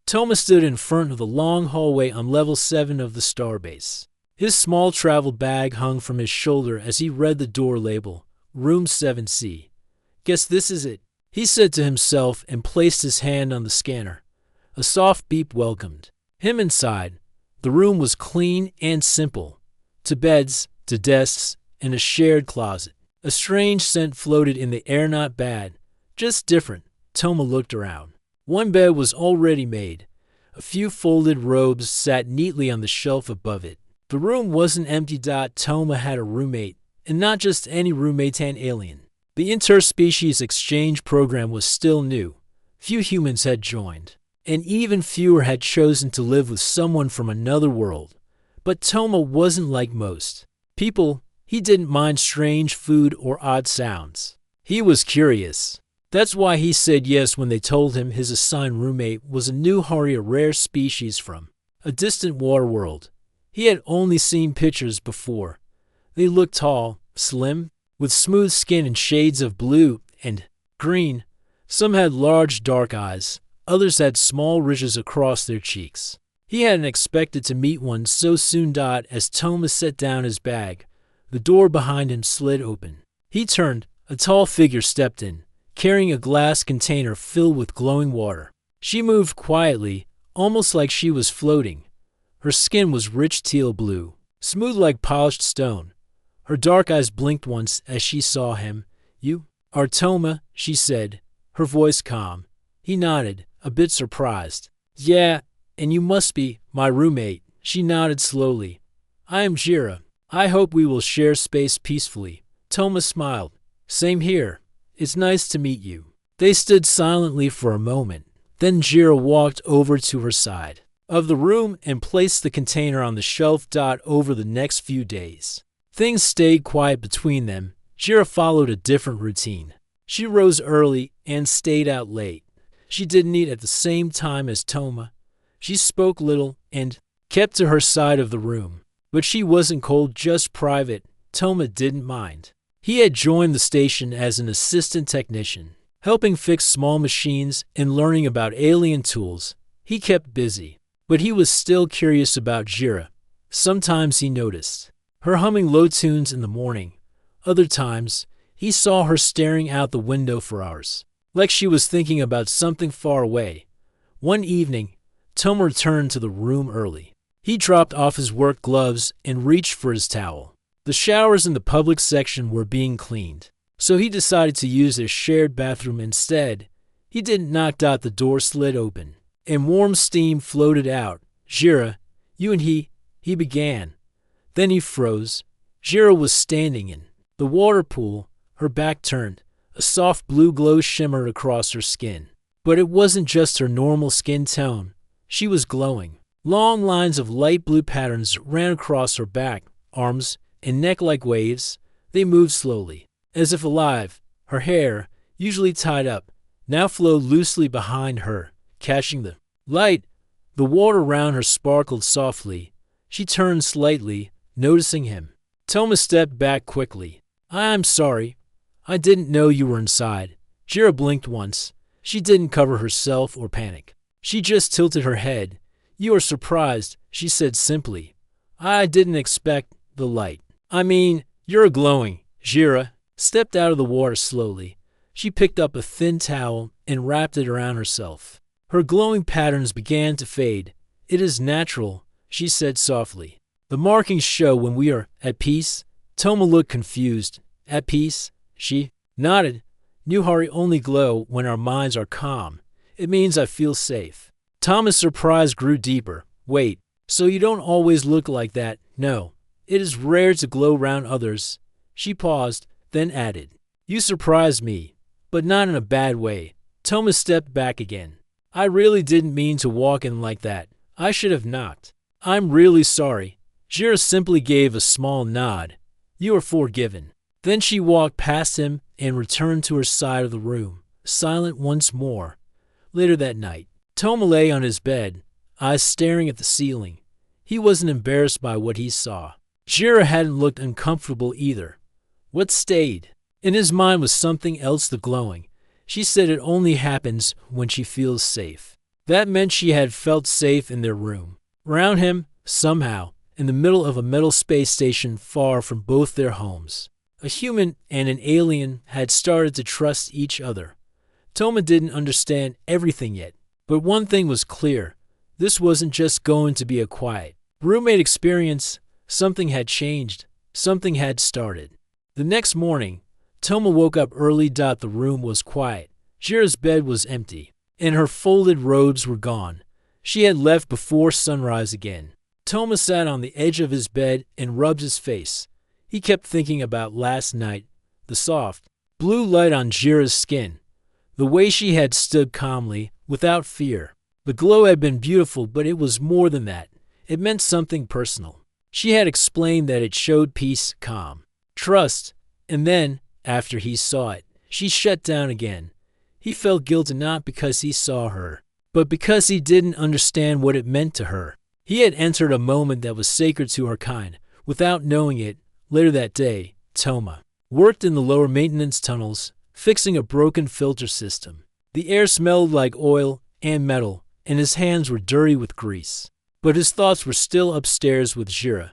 Toma stood in front of the long hallway on level 7 of the starbase. His small travel bag hung from his shoulder as he read the door label, Room 7C. "Guess this is it," he said to himself and placed his hand on the scanner. A soft beep welcomed him inside. The room was clean and simple. To beds, to desks, and a shared closet. A strange scent floated in the air, not bad, just different. Toma looked around. One bed was already made. A few folded robes sat neatly on the shelf above it. The room wasn't empty. Toma had a roommate, and not just any roommate, an alien. The interspecies exchange program was still new. Few humans had joined, and even fewer had chosen to live with someone from another world. But Toma wasn't like most people. He didn't mind strange food or odd sounds. He was curious. That's why he said yes when they told him his assigned roommate was a new Hari, a rare species from a distant water world. He had only seen pictures before. They looked tall, slim, with smooth skin and shades of blue and green. Some had large dark eyes, others had small ridges across their cheeks. He hadn't expected to meet one so soon. As Toma set down his bag, the door behind him slid open. He turned. A tall figure stepped in, carrying a glass container filled with glowing water. She moved quietly, almost like she was floating. Her skin was rich teal blue, smooth like polished stone. Her dark eyes blinked once as she saw him. "You are Toma," she said, her voice calm. He nodded, a bit surprised. "Yeah, and you must be my roommate." She nodded slowly. "I am Jira. I hope we will share space peacefully." Toma smiled. "Same here. It's nice to meet you." They stood silently for a moment. Then Jira walked over to her side of the room and placed the container on the shelf. Over the next few days, things stayed quiet between them. Jira followed a different routine. She rose early and stayed out late. She didn't eat at the same time as Toma. She spoke little and kept to her side of the room. But she wasn't cold, just private. Toma didn't mind. He had joined the station as an assistant technician, helping fix small machines and learning about alien tools. He kept busy, but he was still curious about Jira. Sometimes he noticed her humming low tunes in the morning. Other times, he saw her staring out the window for hours, like she was thinking about something far away. One evening, Toma returned to the room early. He dropped off his work gloves and reached for his towel. The showers in the public section were being cleaned, so he decided to use their shared bathroom instead. He didn't knock. The door slid open, and warm steam floated out. "Jira, you and he began. Then he froze. Jira was standing in the water pool, her back turned. A soft blue glow shimmered across her skin. But it wasn't just her normal skin tone. She was glowing. Long lines of light blue patterns ran across her back, arms, and neck like waves. They moved slowly, as if alive. Her hair, usually tied up, now flowed loosely behind her, catching the light. The water around her sparkled softly. She turned slightly, noticing him. Toma stepped back quickly. "I'm sorry. I didn't know you were inside." Jira blinked once. She didn't cover herself or panic. She just tilted her head. "You are surprised," she said simply. "I didn't expect the light. I mean, you're glowing." Jira stepped out of the water slowly. She picked up a thin towel and wrapped it around herself. Her glowing patterns began to fade. "It is natural," she said softly. "The markings show when we are at peace." Toma looked confused. "At peace?" She nodded. "New Hari only glow when our minds are calm. It means I feel safe." Toma's surprise grew deeper. "Wait, so you don't always look like that?" "No. It is rare to glow around others." She paused, then added, "You surprised me, but not in a bad way." Toma stepped back again. "I really didn't mean to walk in like that. I should have knocked." "I'm really sorry." Jira simply gave a small nod. "You are forgiven." Then she walked past him and returned to her side of the room, silent once more. Later that night, Toma lay on his bed, eyes staring at the ceiling. He wasn't embarrassed by what he saw. Jira hadn't looked uncomfortable either. What stayed in his mind was something else, the glowing. She said it only happens when she feels safe. That meant she had felt safe in their room. Around him, somehow, in the middle of a metal space station far from both their homes, a human and an alien had started to trust each other. Toma didn't understand everything yet, but one thing was clear. This wasn't just going to be a quiet roommate experience. Something had changed. Something had started. The next morning, Toma woke up early. The room was quiet. Jira's bed was empty, and her folded robes were gone. She had left before sunrise again. Toma sat on the edge of his bed and rubbed his face. He kept thinking about last night, the soft, blue light on Jira's skin, the way she had stood calmly, without fear. The glow had been beautiful, but it was more than that. It meant something personal. She had explained that it showed peace, calm, trust, and then, after he saw it, she shut down again. He felt guilty not because he saw her, but because he didn't understand what it meant to her. He had entered a moment that was sacred to her kind, without knowing it. Later that day, Toma worked in the lower maintenance tunnels, fixing a broken filter system. The air smelled like oil and metal, and his hands were dirty with grease. But his thoughts were still upstairs with Jira.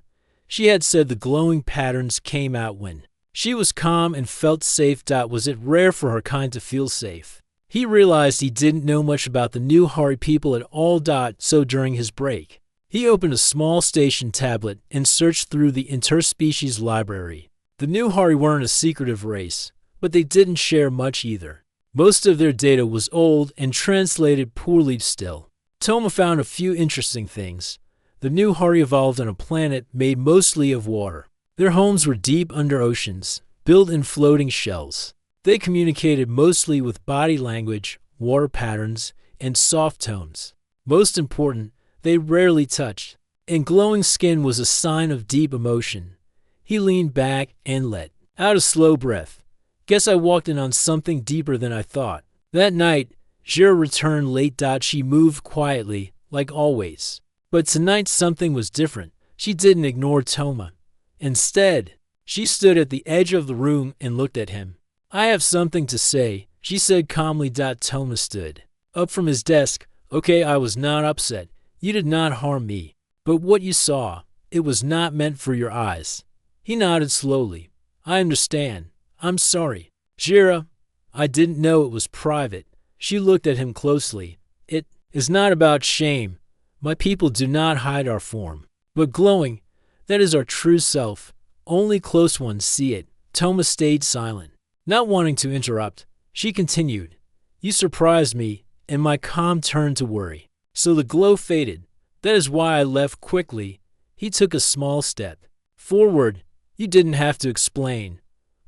She had said the glowing patterns came out when she was calm and felt safe. Was it rare for her kind to feel safe? He realized he didn't know much about the new Hari people at all. So during his break, he opened a small station tablet and searched through the interspecies library. The new Hari weren't a secretive race, but they didn't share much either. Most of their data was old and translated poorly still. Toma found a few interesting things. The new Hari evolved on a planet made mostly of water. Their homes were deep under oceans, built in floating shells. They communicated mostly with body language, water patterns, and soft tones. Most important, they rarely touched, and glowing skin was a sign of deep emotion. He leaned back and let out a slow breath. Guess I walked in on something deeper than I thought. That night, Jira returned late. She moved quietly, like always. But tonight something was different. She didn't ignore Toma. Instead, she stood at the edge of the room and looked at him. I have something to say, she said calmly. Toma stood up from his desk. Okay, I was not upset. You did not harm me. But what you saw, it was not meant for your eyes. He nodded slowly. I understand. I'm sorry. Jira, I didn't know it was private. She looked at him closely. It is not about shame. My people do not hide our form. But glowing, that is our true self. Only close ones see it. Toma stayed silent. Not wanting to interrupt, she continued. You surprised me, and my calm turned to worry. So the glow faded. That is why I left quickly. He took a small step forward. You didn't have to explain.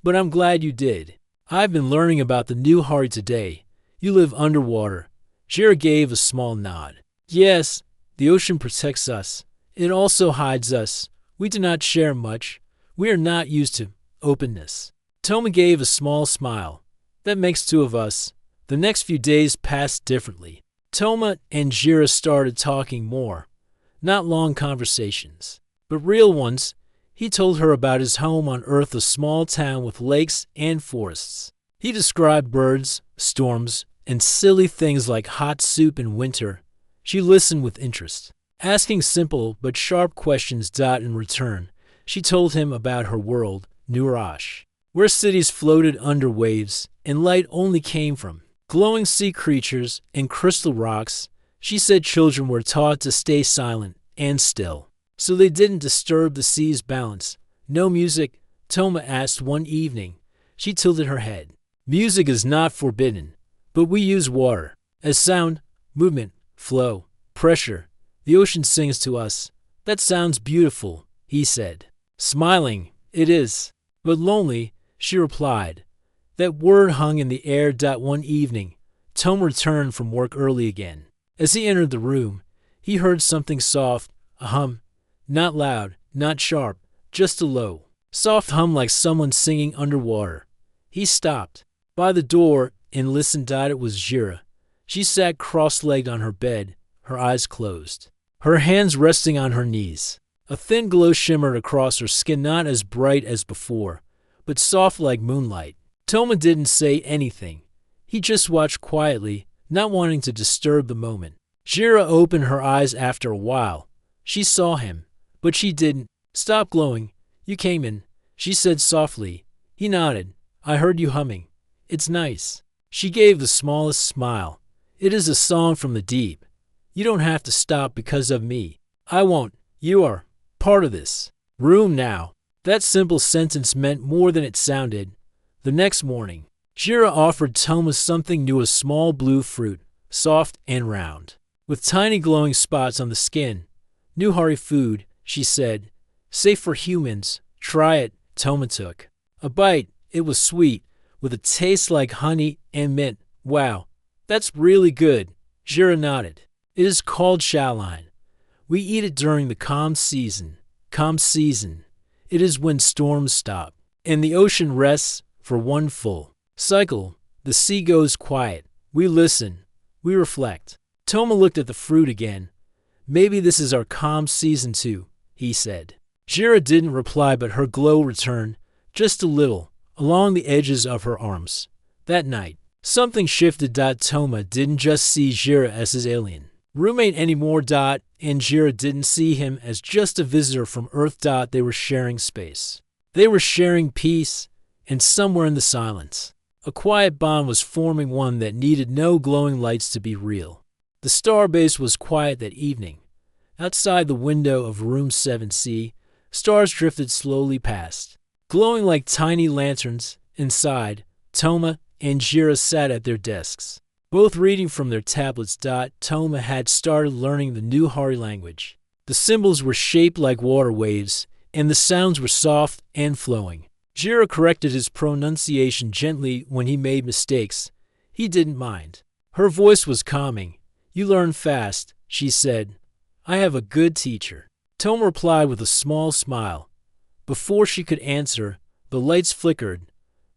But I'm glad you did. I've been learning about the new Hari today. You live underwater. Jira gave a small nod. Yes, the ocean protects us. It also hides us. We do not share much. We are not used to openness. Toma gave a small smile. That makes two of us. The next few days passed differently. Toma and Jira started talking more. Not long conversations, but real ones. He told her about his home on Earth, a small town with lakes and forests. He described birds, storms, and silly things like hot soup in winter. She listened with interest, asking simple but sharp questions. In return, she told him about her world, Nurash, where cities floated under waves and light only came from glowing sea creatures and crystal rocks. She said children were taught to stay silent and still, so they didn't disturb the sea's balance. No music? Toma asked one evening. She tilted her head. Music is not forbidden, but we use water as sound, movement, flow, pressure. The ocean sings to us. That sounds beautiful, he said. Smiling, it is, but lonely, she replied. That word hung in the air. One evening, Toma returned from work early again. As he entered the room, he heard something soft, a hum. Not loud, not sharp, just a low, soft hum like someone singing underwater. He stopped by the door and listened. It was Jira. She sat cross-legged on her bed, her eyes closed, her hands resting on her knees. A thin glow shimmered across her skin, not as bright as before, but soft like moonlight. Toma didn't say anything. He just watched quietly, not wanting to disturb the moment. Jira opened her eyes after a while. She saw him, but she didn't. Stop glowing. You came in, she said softly. He nodded. I heard you humming. It's nice. She gave the smallest smile. It is a song from the deep. You don't have to stop because of me. I won't. You are part of this room now. That simple sentence meant more than it sounded. The next morning, Jira offered Toma something new, a small blue fruit, soft and round, with tiny glowing spots on the skin. New Hari food, she said. Safe for humans. Try it. Toma took a bite. It was sweet, with a taste like honey and mint. Wow, that's really good. Jira nodded. It is called Shaline. We eat it during the calm season. Calm season. It is when storms stop, and the ocean rests for one full cycle. The sea goes quiet. We listen. We reflect. Toma looked at the fruit again. Maybe this is our calm season too, he said. Jira didn't reply, but her glow returned, just a little, along the edges of her arms. That night, something shifted. Toma didn't just see Jira as his alien roommate anymore. And Jira didn't see him as just a visitor from Earth. They were sharing space. They were sharing peace, and somewhere in the silence, a quiet bond was forming, one that needed no glowing lights to be real. The starbase was quiet that evening. Outside the window of room 7C, stars drifted slowly past, glowing like tiny lanterns. Inside, Toma and Jira sat at their desks, both reading from their tablets. Toma had started learning the new Hari language. The symbols were shaped like water waves, and the sounds were soft and flowing. Jira corrected his pronunciation gently when he made mistakes. He didn't mind. Her voice was calming. You learn fast, she said. I have a good teacher. Toma replied with a small smile. Before she could answer, the lights flickered.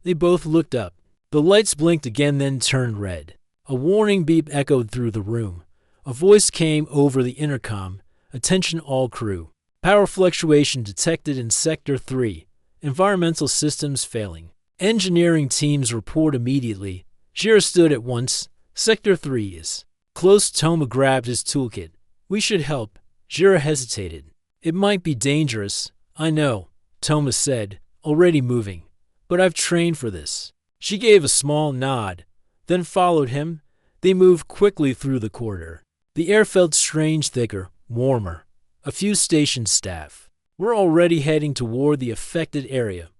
They both looked up. The lights blinked again, then turned red. A warning beep echoed through the room. A voice came over the intercom. Attention all crew. Power fluctuation detected in Sector 3. Environmental systems failing. Engineering teams report immediately. Jira stood at once. Sector 3 is close. Toma grabbed his toolkit. We should help. Jira hesitated. It might be dangerous. I know, Toma said, already moving. But I've trained for this. She gave a small nod, then followed him. They moved quickly through the corridor. The air felt strange, thicker, warmer. A few station staff were already heading toward the affected area.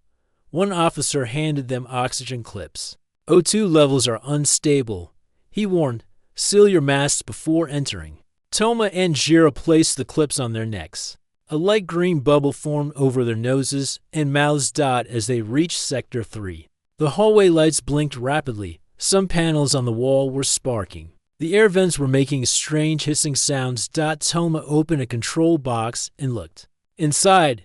One officer handed them oxygen clips. O2 levels are unstable, he warned. Seal your masks before entering. Toma and Jira placed the clips on their necks. A light green bubble formed over their noses and mouths. As they reached Sector 3, the hallway lights blinked rapidly. Some panels on the wall were sparking. The air vents were making strange hissing sounds. Toma opened a control box and looked. Inside,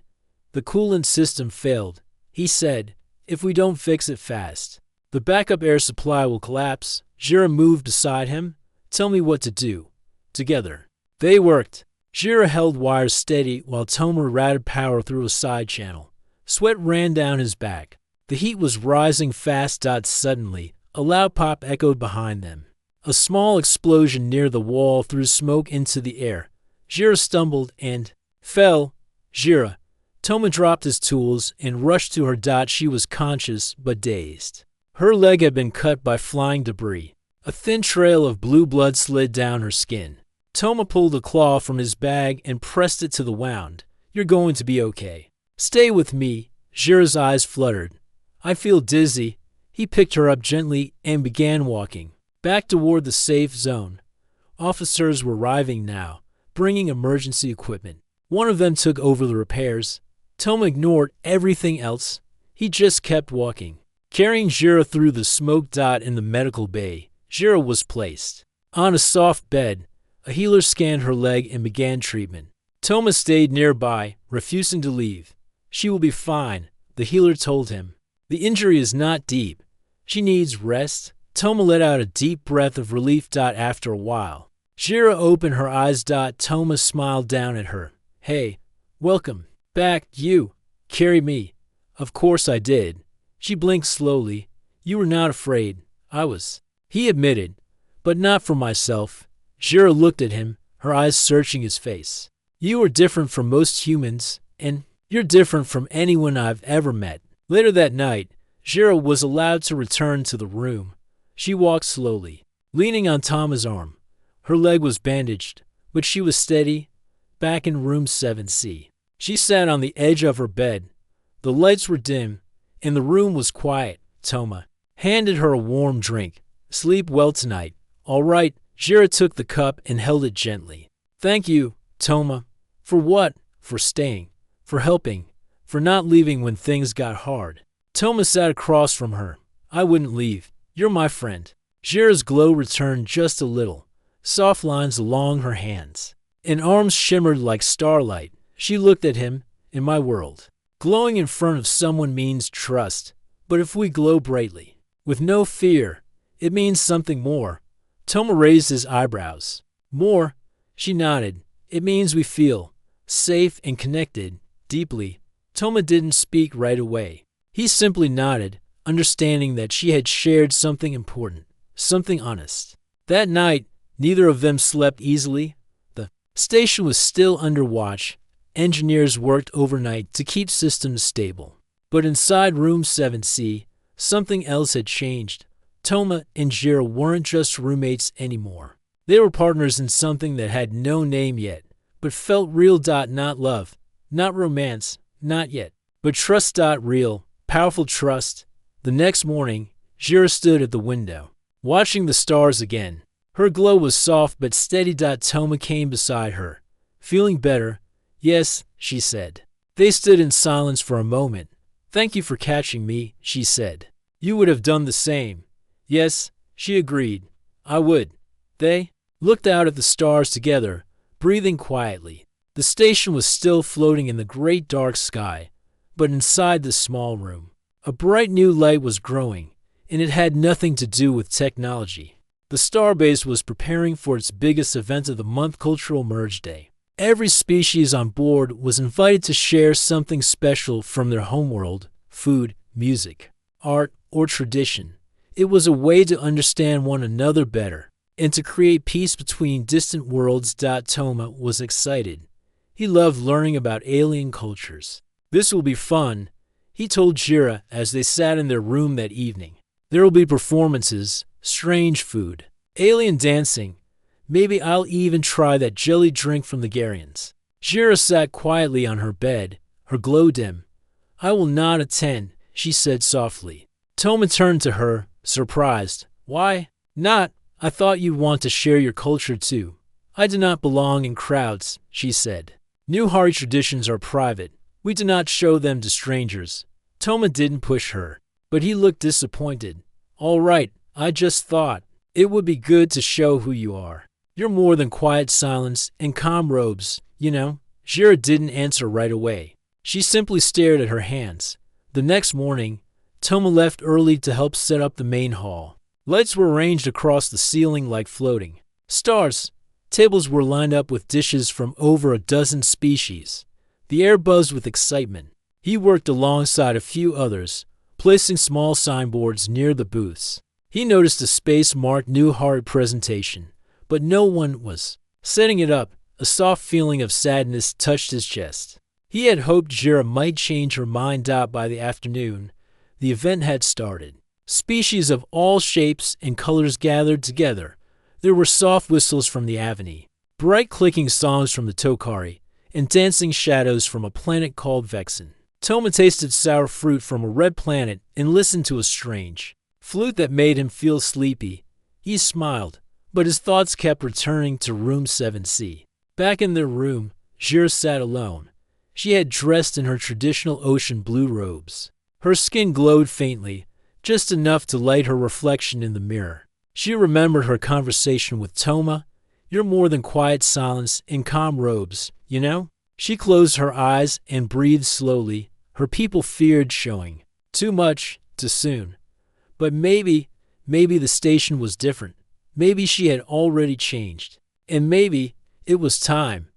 the coolant system failed. He said, if we don't fix it fast, the backup air supply will collapse. Jira moved beside him. Tell me what to do. Together, they worked. Jira held wires steady while Toma routed power through a side channel. Sweat ran down his back. The heat was rising fast. Suddenly, a loud pop echoed behind them. A small explosion near the wall threw smoke into the air. Jira stumbled and fell. Jira. Toma dropped his tools and rushed to her. She was conscious but dazed. Her leg had been cut by flying debris. A thin trail of blue blood slid down her skin. Toma pulled a claw from his bag and pressed it to the wound. You're going to be okay. Stay with me. Jira's eyes fluttered. I feel dizzy. He picked her up gently and began walking back toward the safe zone. Officers were arriving now, bringing emergency equipment. One of them took over the repairs. Toma ignored everything else. He just kept walking, carrying Jira through the smoke. In the medical bay, Jira was placed on a soft bed. A healer scanned her leg and began treatment. Toma stayed nearby, refusing to leave. She will be fine, the healer told him. The injury is not deep. She needs rest. Toma let out a deep breath of relief. After a while, Jira opened her eyes. Toma smiled down at her. Hey, welcome back. You carried me. Of course I did. She blinked slowly. You were not afraid. I was, he admitted, but not for myself. Jira looked at him, her eyes searching his face. You are different from most humans, and you're different from anyone I've ever met. Later that night, Jira was allowed to return to the room. She walked slowly, leaning on Tama's arm. Her leg was bandaged, but she was steady, back in room 7C. She sat on the edge of her bed. The lights were dim, and the room was quiet. Toma handed her a warm drink. Sleep well tonight. All right. Jira took the cup and held it gently. Thank you, Toma. For what? For staying. For helping. For not leaving when things got hard. Toma sat across from her. I wouldn't leave. You're my friend. Jira's glow returned just a little. Soft lines along her hands. And arms shimmered like starlight. She looked at him. In my world, glowing in front of someone means trust. But if we glow brightly, with no fear, it means something more. Toma raised his eyebrows. More? She nodded. It means we feel safe and connected, deeply. Toma didn't speak right away. He simply nodded, understanding that she had shared something important, something honest. That night, neither of them slept easily. The station was still under watch. Engineers worked overnight to keep systems stable. But inside room 7C, something else had changed. Toma and Jira weren't just roommates anymore. They were partners in something that had no name yet, but felt real. Not love, not romance, not yet, but trust. Real, powerful trust. The next morning, Jira stood at the window, watching the stars again. Her glow was soft but steady. Toma came beside her. Feeling better? Yes, she said. They stood in silence for a moment. Thank you for catching me, she said. You would have done the same. Yes, she agreed. I would. They looked out at the stars together, breathing quietly. The station was still floating in the great dark sky, but inside the small room, a bright new light was growing, and it had nothing to do with technology. The starbase was preparing for its biggest event of the month, Cultural Merge Day. Every species on board was invited to share something special from their homeworld: food, music, art, or tradition. It was a way to understand one another better and to create peace between distant worlds. Toma was excited. He loved learning about alien cultures. This will be fun, he told Jira as they sat in their room that evening. There will be performances, strange food, alien dancing. Maybe I'll even try that jelly drink from the Garians. Jira sat quietly on her bed, her glow dim. I will not attend, she said softly. Toma turned to her, surprised. Why not? I thought you'd want to share your culture too. I do not belong in crowds, she said. New Hari traditions are private. We do not show them to strangers. Toma didn't push her, but he looked disappointed. All right, I just thought it would be good to show who you are. You're more than quiet silence and calm robes, you know. Jira didn't answer right away. She simply stared at her hands. The next morning, Toma left early to help set up the main hall. Lights were arranged across the ceiling like floating stars. Tables were lined up with dishes from over a dozen species. The air buzzed with excitement. He worked alongside a few others, placing small signboards near the booths. He noticed a space marked New Hari presentation, but no one was setting it up. A soft feeling of sadness touched his chest. He had hoped Jira might change her mind. By the afternoon, the event had started. Species of all shapes and colors gathered together. There were soft whistles from the Avani, bright clicking songs from the Tokari, and dancing shadows from a planet called Vexen. Toma tasted sour fruit from a red planet and listened to a strange flute that made him feel sleepy. He smiled, but his thoughts kept returning to room 7C. Back in their room, Jira sat alone. She had dressed in her traditional ocean blue robes. Her skin glowed faintly, just enough to light her reflection in the mirror. She remembered her conversation with Toma. You're more than quiet silence and calm robes, you know? She closed her eyes and breathed slowly. Her people feared showing too much too soon. But maybe the station was different. Maybe she had already changed. And maybe it was time.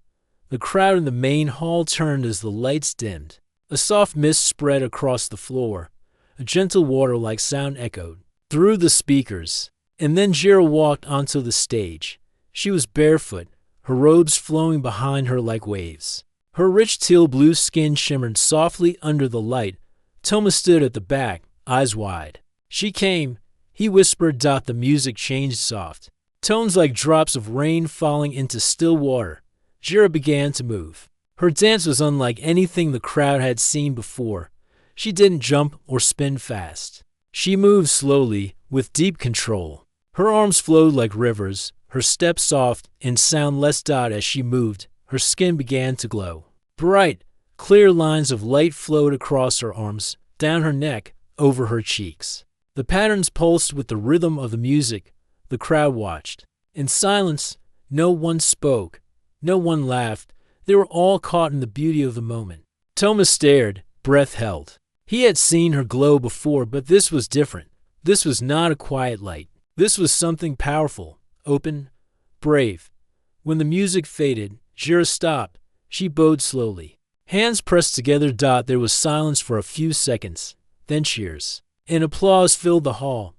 The crowd in the main hall turned as the lights dimmed. A soft mist spread across the floor. A gentle water-like sound echoed through the speakers. And then Jira walked onto the stage. She was barefoot, her robes flowing behind her like waves. Her rich teal-blue skin shimmered softly under the light. Toma stood at the back, eyes wide. She came, he whispered. The music changed soft. Tones like drops of rain falling into still water. Jira began to move. Her dance was unlike anything the crowd had seen before. She didn't jump or spin fast. She moved slowly, with deep control. Her arms flowed like rivers, her steps soft and soundless. As she moved, her skin began to glow. Bright, clear lines of light flowed across her arms, down her neck, over her cheeks. The patterns pulsed with the rhythm of the music. The crowd watched. In silence, no one spoke. No one laughed. They were all caught in the beauty of the moment. Toma stared, breath held. He had seen her glow before, but this was different. This was not a quiet light. This was something powerful, open, brave. When the music faded, Jira stopped. She bowed slowly. Hands pressed together. There was silence for a few seconds, then cheers. And applause filled the hall.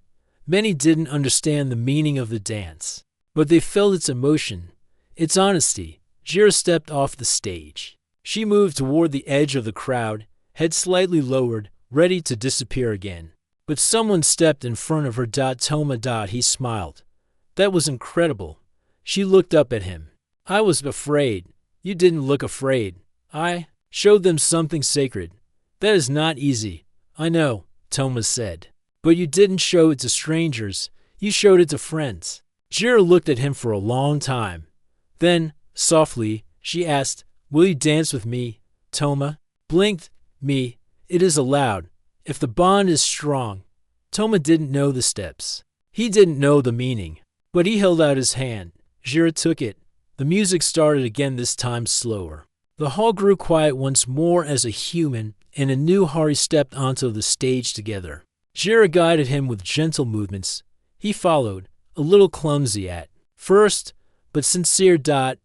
Many didn't understand the meaning of the dance, but they felt its emotion, its honesty. Jira stepped off the stage. She moved toward the edge of the crowd, head slightly lowered, ready to disappear again. But someone stepped in front of her. Toma. He smiled. That was incredible. She looked up at him. I was afraid. You didn't look afraid. I showed them something sacred. That is not easy. I know, Toma said. But you didn't show it to strangers. You showed it to friends. Jira looked at him for a long time. Then, softly, she asked, will you dance with me? Toma blinked. Me. It is allowed. If the bond is strong. Toma didn't know the steps. He didn't know the meaning. But he held out his hand. Jira took it. The music started again, this time slower. The hall grew quiet once more as a human and a new Hari stepped onto the stage together. Jira guided him with gentle movements. He followed, a little clumsy at first, but sincere.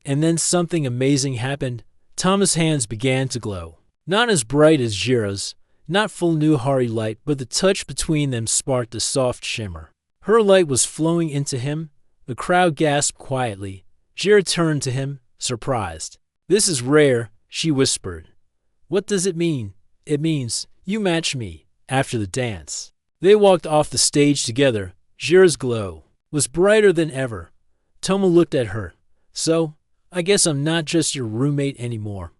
And then something amazing happened. Toma's hands began to glow. Not as bright as Jira's, not full new Hari light, but the touch between them sparked a soft shimmer. Her light was flowing into him. The crowd gasped quietly. Jira turned to him, surprised. This is rare, she whispered. What does it mean? It means you match me after the dance. They walked off the stage together. Jira's glow was brighter than ever. Toma looked at her. So, I guess I'm not just your roommate anymore.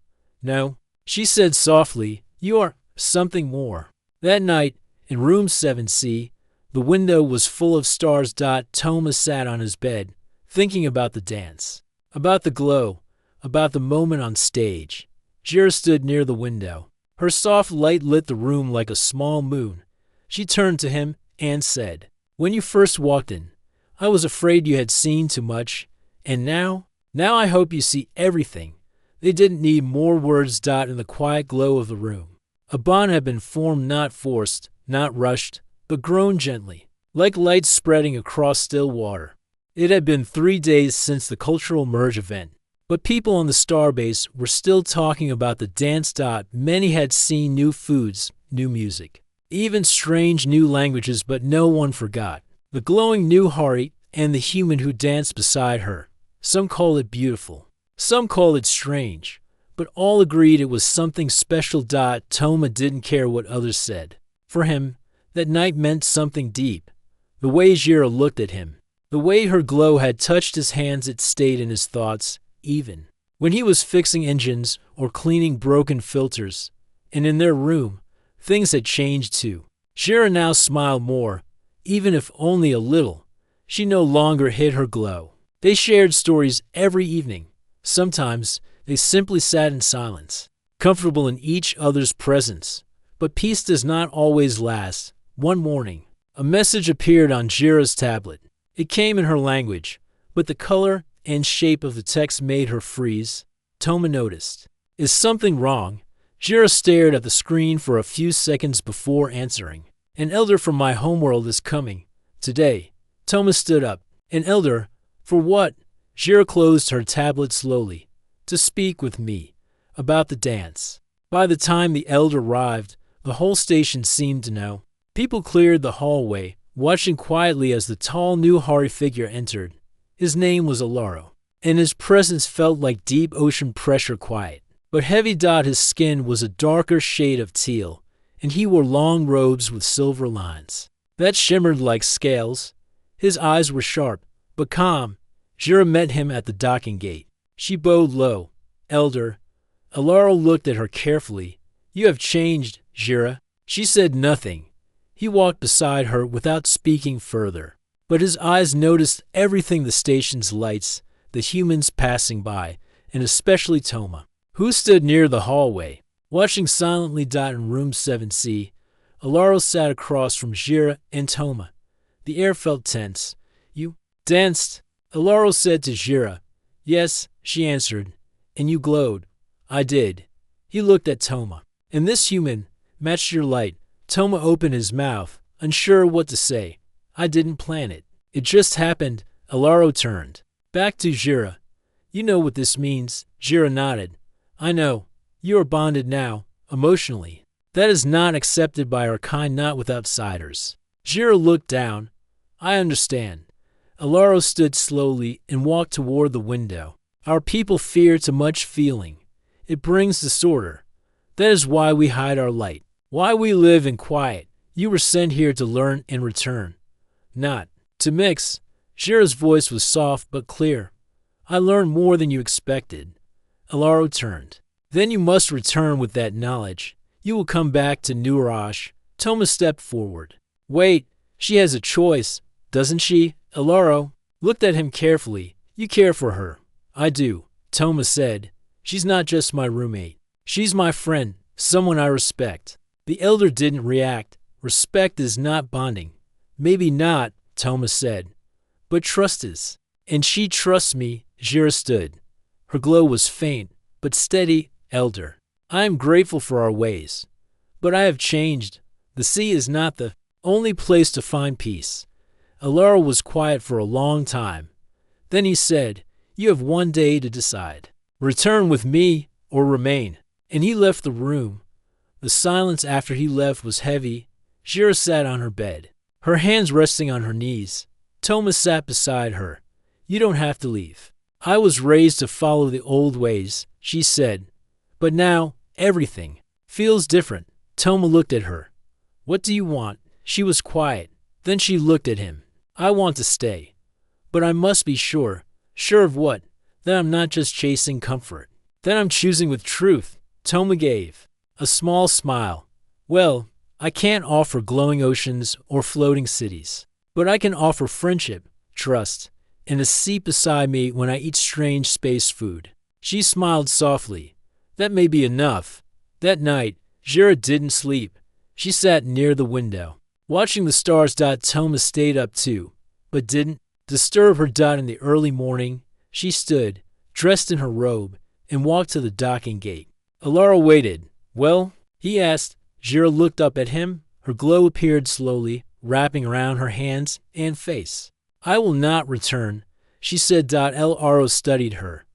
No, she said softly, you are something more. That night, in room 7C, the window was full of stars. Toma sat on his bed, thinking about the dance, about the glow, about the moment on stage. Jira stood near the window. Her soft light lit the room like a small moon. She turned to him and said, when you first walked in, I was afraid you had seen too much, and now I hope you see everything. They didn't need more words. In the quiet glow of the room, a bond had been formed, not forced, not rushed, but grown gently, like light spreading across still water. It had been 3 days since the cultural merge event, but people on the starbase were still talking about the dance. Many had seen new foods, new music, even strange new languages, but no one forgot the glowing new Hari and the human who danced beside her. Some call it beautiful. Some call it strange, but all agreed it was something special. Toma didn't care what others said. For him, that night meant something deep. The way Jira looked at him, the way her glow had touched his hands, it stayed in his thoughts, even when he was fixing engines or cleaning broken filters. And in their room, things had changed too. Jira now smiled more, even if only a little. She no longer hid her glow. They shared stories every evening. Sometimes they simply sat in silence, comfortable in each other's presence. But peace does not always last. One morning, a message appeared on Jira's tablet. It came in her language, but the color and shape of the text made her freeze. Toma noticed. Is something wrong? Jira stared at the screen for a few seconds before answering. An elder from my homeworld is coming. Today. Toma stood up. An elder? For what? Jira closed her tablet slowly. To speak with me. About the dance. By the time the elder arrived, the whole station seemed to know. People cleared the hallway, watching quietly as the tall new Hari figure entered. His name was Alaro, and his presence felt like deep ocean pressure quiet. But heavy. His skin was a darker shade of teal, and he wore long robes with silver lines that shimmered like scales. His eyes were sharp, but calm. Jira met him at the docking gate. She bowed low. Elder. Alaro looked at her carefully. You have changed, Jira. She said nothing. He walked beside her without speaking further. But his eyes noticed everything: the station's lights, the humans passing by, and especially Toma, who stood near the hallway, watching silently. In room 7C, Alaro sat across from Jira and Toma. The air felt tense. You danced, Alaro said to Jira. Yes, she answered. And you glowed. I did. He looked at Toma. And this human matched your light. Toma opened his mouth, unsure what to say. I didn't plan it. It just happened. Alaro turned back to Jira. You know what this means? Jira nodded. I know. You are bonded now, emotionally. That is not accepted by our kind, not with outsiders. Jira looked down. I understand. Alaro stood slowly and walked toward the window. Our people fear too much feeling. It brings disorder. That is why we hide our light. Why we live in quiet. You were sent here to learn and return, not to mix. Jira's voice was soft but clear. I learned more than you expected. Alaro turned. Then you must return with that knowledge. You will come back to Nurash. Toma stepped forward. Wait, she has a choice, doesn't she? Alaro looked at him carefully. You care for her. I do, Toma said. She's not just my roommate. She's my friend, someone I respect. The elder didn't react. Respect is not bonding. Maybe not, Toma said. But trust is. And she trusts me. Jira stood. Her glow was faint, but steady. Elder, I am grateful for our ways. But I have changed. The sea is not the only place to find peace. Alaro was quiet for a long time. Then he said, you have one day to decide. Return with me or remain. And he left the room. The silence after he left was heavy. Jira sat on her bed, her hands resting on her knees. Toma sat beside her. You don't have to leave. I was raised to follow the old ways, she said. But now, everything feels different. Toma looked at her. What do you want? She was quiet. Then she looked at him. I want to stay. But I must be sure. Sure of what? That I'm not just chasing comfort. That I'm choosing with truth. Toma gave a small smile. Well, I can't offer glowing oceans or floating cities. But I can offer friendship, trust, and a seat beside me when I eat strange space food. She smiled softly. That may be enough. That night, Jira didn't sleep. She sat near the window, watching the stars. Toma stayed up too, but didn't disturb her. In the early morning, she stood, dressed in her robe, and walked to the docking gate. Alaro waited. Well, he asked. Jira looked up at him. Her glow appeared slowly, wrapping around her hands and face. I will not return, she said. Alaro studied her.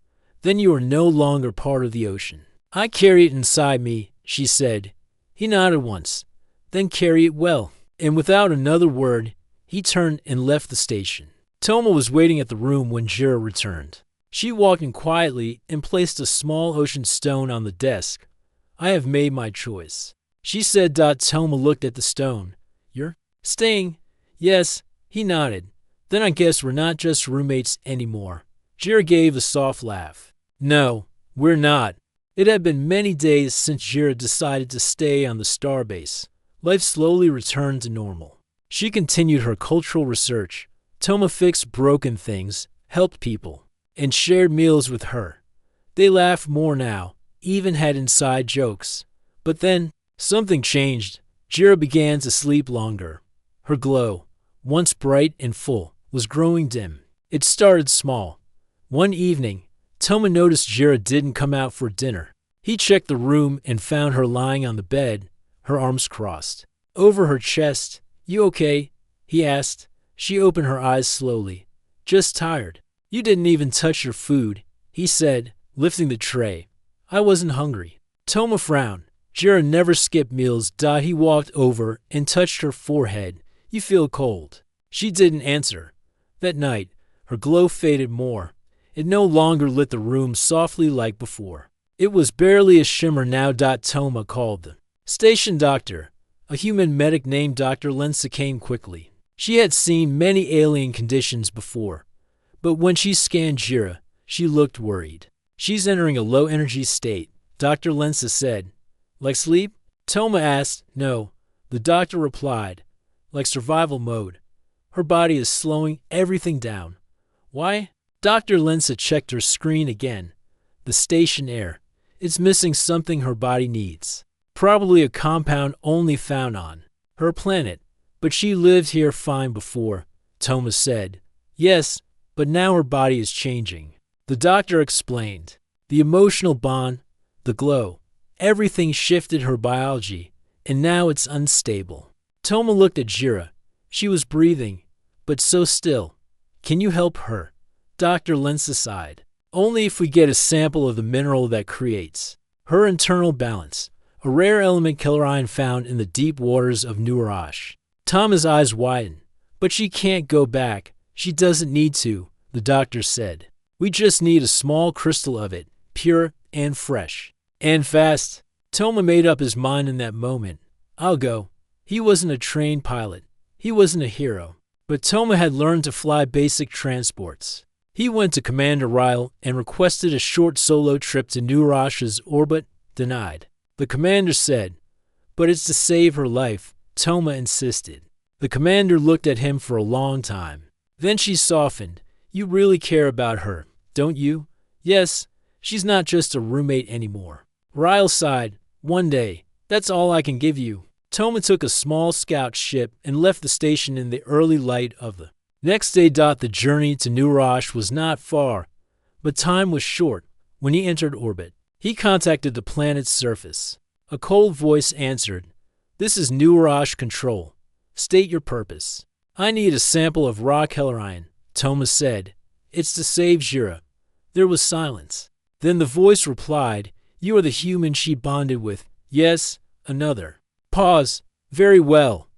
Then you are no longer part of the ocean. I carry it inside me, she said. He nodded once. Then carry it well. And without another word, he turned and left the station. Toma was waiting at the room when Jira returned. She walked in quietly and placed a small ocean stone on the desk. I have made my choice, she said. Toma looked at the stone. You're staying? Yes, he nodded. Then I guess we're not just roommates anymore. Jira gave a soft laugh. No, we're not. It had been many days since Jira decided to stay on the starbase. Life slowly returned to normal. She continued her cultural research. Toma fixed broken things, helped people, and shared meals with her. They laughed more now, even had inside jokes. But then, something changed. Jira began to sleep longer. Her glow, once bright and full, was growing dim. It started small. One evening, Toma noticed Jira didn't come out for dinner. He checked the room and found her lying on the bed, her arms crossed over her chest. You okay? He asked. She opened her eyes slowly. Just tired. You didn't even touch your food, he said, lifting the tray. I wasn't hungry. Toma frowned. Jira never skipped meals. He walked over and touched her forehead. You feel cold. She didn't answer. That night, Her glow faded more. It no longer lit the room softly like before. It was barely a shimmer now. Toma called the station doctor. A human medic named Dr. Lensa came quickly. She had seen many alien conditions before, but when she scanned Jira, she looked worried. She's entering a low-energy state, Dr. Lensa said. Like sleep? Toma asked. No, the doctor replied. Like survival mode. Her body is slowing everything down. Why? Dr. Lensa checked her screen again. The station air. It's missing something her body needs. Probably a compound only found on her planet. But she lived here fine before, Toma said. Yes, but now her body is changing. The doctor explained. The emotional bond, the glow, everything shifted her biology, and now it's unstable. Toma looked at Jira. She was breathing, but so still. Can you help her? Dr. Lensa sighed. Only if we get a sample of the mineral that creates her internal balance, a rare element Kellerine found in the deep waters of Nuarash. Toma's eyes widened. But she can't go back. She doesn't need to, the doctor said. We just need a small crystal of it, pure and fresh. And fast. Toma made up his mind in that moment. I'll go. He wasn't a trained pilot. He wasn't a hero. But Toma had learned to fly basic transports. He went to Commander Ryle and requested a short solo trip to Nuarash's orbit. Denied. The commander said, but it's to save her life, Toma insisted. The commander looked at him for a long time. Then she softened. You really care about her, don't you? Yes, she's not just a roommate anymore. Ryle sighed. One day, that's all I can give you. Toma took a small scout ship and left the station in the early light of the next day. The journey to Nuarash was not far, but time was short when he entered orbit. He contacted the planet's surface. A cold voice answered. This is Nuarash Control. State your purpose. I need a sample of raw Kellerine, Toma said. It's to save Jira. There was silence. Then the voice replied, You are the human she bonded with. Yes, another. Pause. Very well.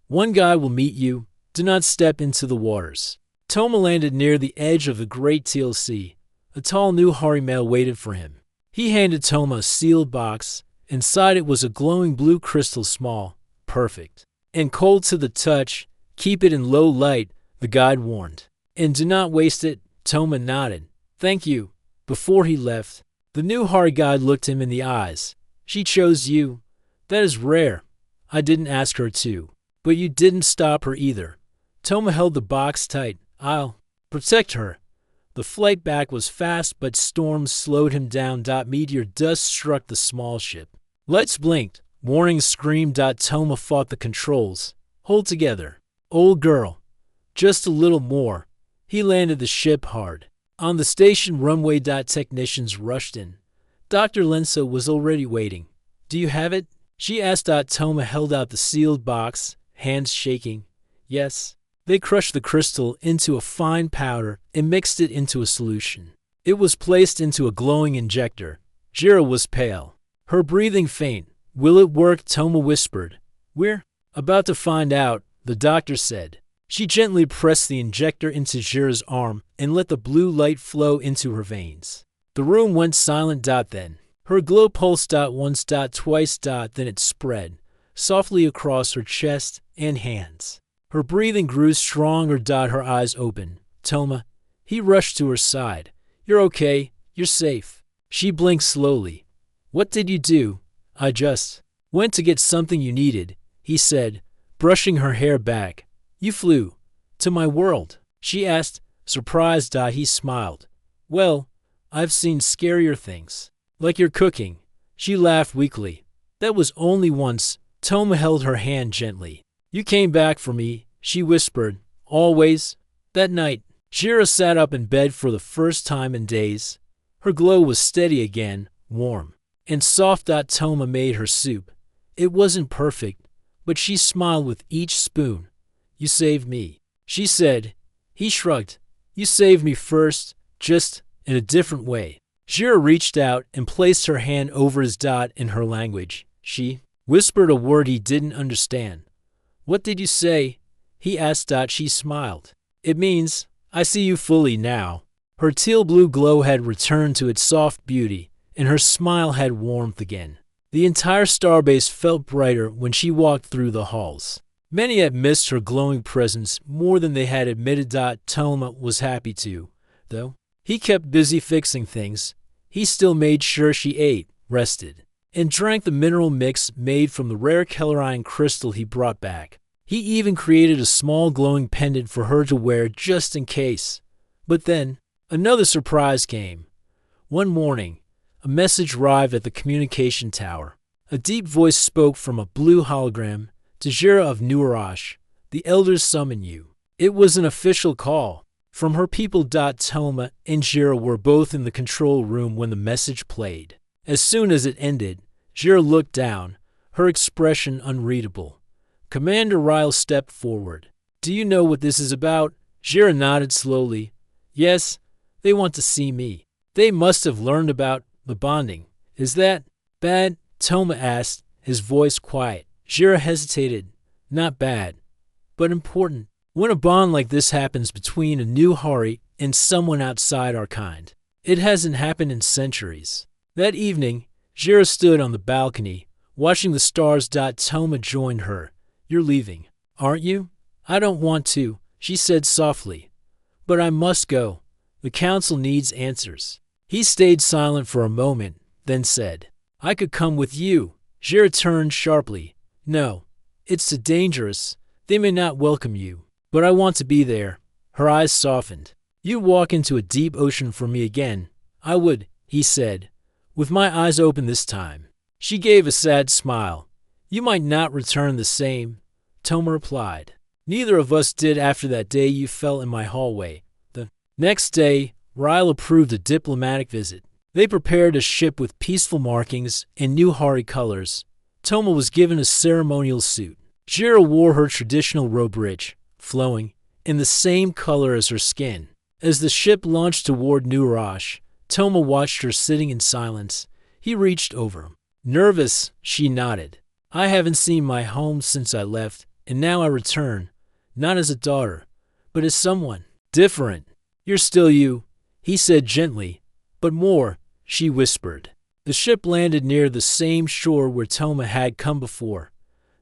One guy will meet you. Do not step into the waters. Toma landed near the edge of the Great Teal Sea. A tall new Hari male waited for him. He handed Toma a sealed box. Inside it was a glowing blue crystal, small, perfect, and cold to the touch. Keep it in low light, the guide warned. And do not waste it, Toma nodded. Thank you. Before he left, the new Hari guide looked him in the eyes. She chose you. That is rare. I didn't ask her to. But you didn't stop her either. Toma held the box tight. I'll protect her. The flight back was fast, but storms slowed him down. Meteor dust struck the small ship. Lights blinked. Warnings screamed. Toma fought the controls. Hold together. Old girl. Just a little more. He landed the ship hard. On the station runway. Technicians rushed in. Dr. Lensa was already waiting. Do you have it? She asked. Toma held out the sealed box, hands shaking. Yes. They crushed the crystal into a fine powder and mixed it into a solution. It was placed into a glowing injector. Jira was pale, her breathing faint. Will it work? Toma whispered. We're about to find out, the doctor said. She gently pressed the injector into Jira's arm and let the blue light flow into her veins. The room went silent. Then her glow pulsed. Once, twice. Then it spread softly across her chest and hands. Her breathing grew stronger. Her eyes opened. Toma. He rushed to her side. You're okay. You're safe. She blinked slowly. What did you do? I just went to get something you needed, he said, brushing her hair back. You flew to my world, she asked, surprised. He smiled. Well, I've seen scarier things. Like your cooking. She laughed weakly. That was only once. Toma held her hand gently. You came back for me, she whispered. Always. That night, Jira sat up in bed for the first time in days. Her glow was steady again, warm and soft. Toma made her soup. It wasn't perfect, but she smiled with each spoon. You saved me, she said. He shrugged. You saved me first, just in a different way. Jira reached out and placed her hand over his. In her language, she whispered a word he didn't understand. What did you say? He asked. She smiled. It means, I see you fully now. Her teal-blue glow had returned to its soft beauty, and her smile had warmth again. The entire starbase felt brighter when she walked through the halls. Many had missed her glowing presence more than they had admitted. Toma was happy to, though. He kept busy fixing things. He still made sure she ate, rested, and drank the mineral mix made from the rare Kellerine crystal he brought back. He even created a small glowing pendant for her to wear just in case. But then, another surprise came. One morning, a message arrived at the communication tower. A deep voice spoke from a blue hologram. Tajira of New Arash, the elders summon you. It was an official call. From her people. Toma and Jira were both in the control room when the message played. As soon as it ended, Jira looked down, her expression unreadable. Commander Ryle stepped forward. Do you know what this is about? Jira nodded slowly. Yes, they want to see me. They must have learned about the bonding. Is that bad? Toma asked, his voice quiet. Jira hesitated. Not bad, but important. When a bond like this happens between a new Hari and someone outside our kind, it hasn't happened in centuries. That evening, Jira stood on the balcony, watching the stars. Toma joined her. You're leaving, aren't you? I don't want to, she said softly. But I must go. The council needs answers. He stayed silent for a moment, then said, I could come with you. Jira turned sharply. No, it's too dangerous. They may not welcome you, but I want to be there. Her eyes softened. You walk into a deep ocean for me again. I would, he said, with my eyes open this time. She gave a sad smile. You might not return the same, Toma replied. Neither of us did after that day you fell in my hallway. The next day, Ryle approved a diplomatic visit. They prepared a ship with peaceful markings and new Hari colors. Toma was given a ceremonial suit. Jira wore her traditional robe, rich, flowing, in the same color as her skin. As the ship launched toward New Arash, Toma watched her sitting in silence. He reached over. Nervous, she nodded. I haven't seen my home since I left, and now I return, not as a daughter, but as someone different. You're still you, he said gently, but more, she whispered. The ship landed near the same shore where Toma had come before.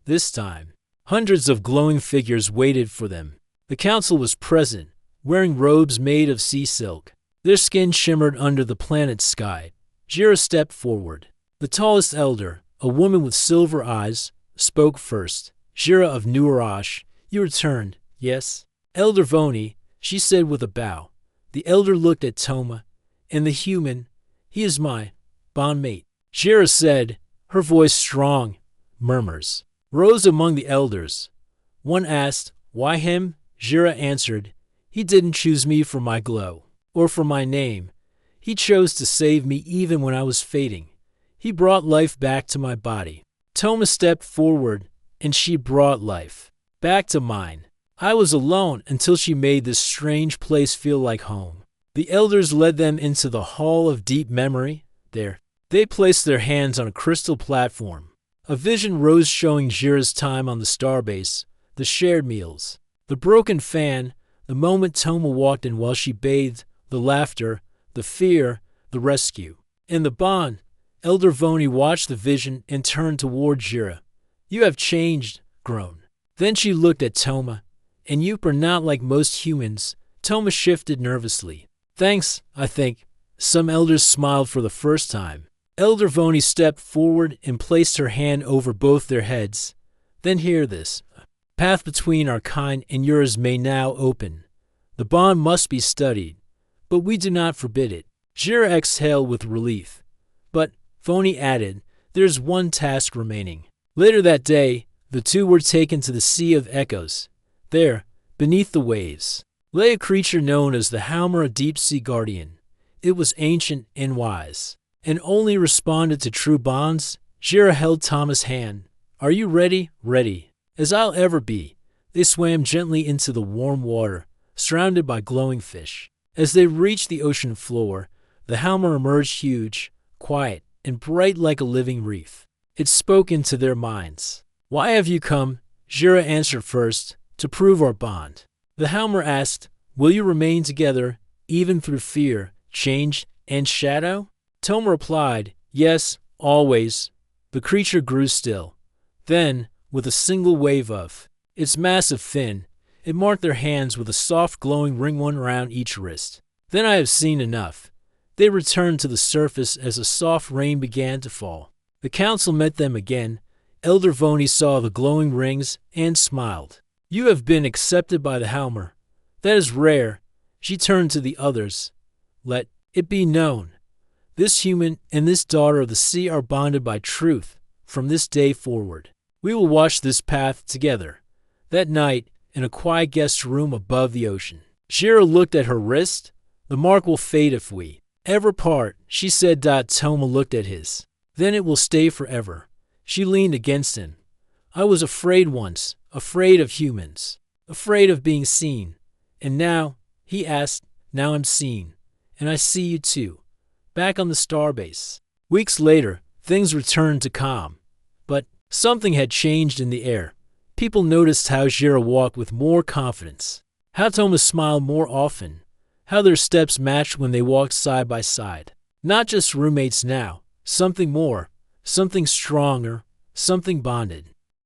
This time, hundreds of glowing figures waited for them. The council was present, wearing robes made of sea silk. Their skin shimmered under the planet's sky. Jira stepped forward. The tallest elder, a woman with silver eyes, spoke first. Jira of New Arash, you returned, yes? Elder Voni, she said with a bow. The elder looked at Toma, and the human, he is my bondmate. Jira said, her voice strong. Murmurs rose among the elders. One asked, why him? Jira answered, he didn't choose me for my glow, or for my name. He chose to save me even when I was fading. He brought life back to my body. Toma stepped forward, and she brought life back to mine. I was alone until she made this strange place feel like home. The elders led them into the Hall of Deep Memory. There, they placed their hands on a crystal platform. A vision rose showing Jira's time on the starbase, the shared meals, the broken fan, the moment Toma walked in while she bathed, the laughter, the fear, the rescue. In the bond, Elder Voni watched the vision and turned toward Jira. You have changed, grown. Then she looked at Toma. And you are not like most humans. Toma shifted nervously. Thanks, I think. Some elders smiled for the first time. Elder Voni stepped forward and placed her hand over both their heads. Then hear this. Path between our kind and yours may now open. The bond must be studied, but we do not forbid it. Jira exhaled with relief. But, Voni added, there's one task remaining. Later that day, the two were taken to the Sea of Echoes. There, beneath the waves, lay a creature known as the Halmer, a deep-sea guardian. It was ancient and wise, and only responded to true bonds. Jira held Toma's hand. Are you ready? Ready. As I'll ever be. They swam gently into the warm water, surrounded by glowing fish. As they reached the ocean floor, the Halmer emerged huge, quiet, and bright like a living reef. It spoke into their minds. Why have you come? Jira answered first. To prove our bond. The Halmer asked, Will you remain together, even through fear, change, and shadow? Toma replied, yes, always. The creature grew still. Then, with a single wave of its massive fin, it marked their hands with a soft glowing ring one around each wrist. Then I have seen enough. They returned to the surface as a soft rain began to fall. The council met them again. Elder Voni saw the glowing rings and smiled. You have been accepted by the Helmer. That is rare. She turned to the others. Let it be known. This human and this daughter of the sea are bonded by truth. From this day forward, we will watch this path together. That night, in a quiet guest room above the ocean, Shira looked at her wrist. The mark will fade if we ever part, she said. Toma looked at his. Then it will stay forever. She leaned against him. I was afraid once, afraid of humans, afraid of being seen. And now, he asked, now I'm seen. And I see you too, back on the starbase. Weeks later, things returned to calm. But something had changed in the air. People noticed how Shira walked with more confidence, how Toma smiled more often, how their steps matched when they walked side by side. Not just roommates now, something more, something stronger, something bonded.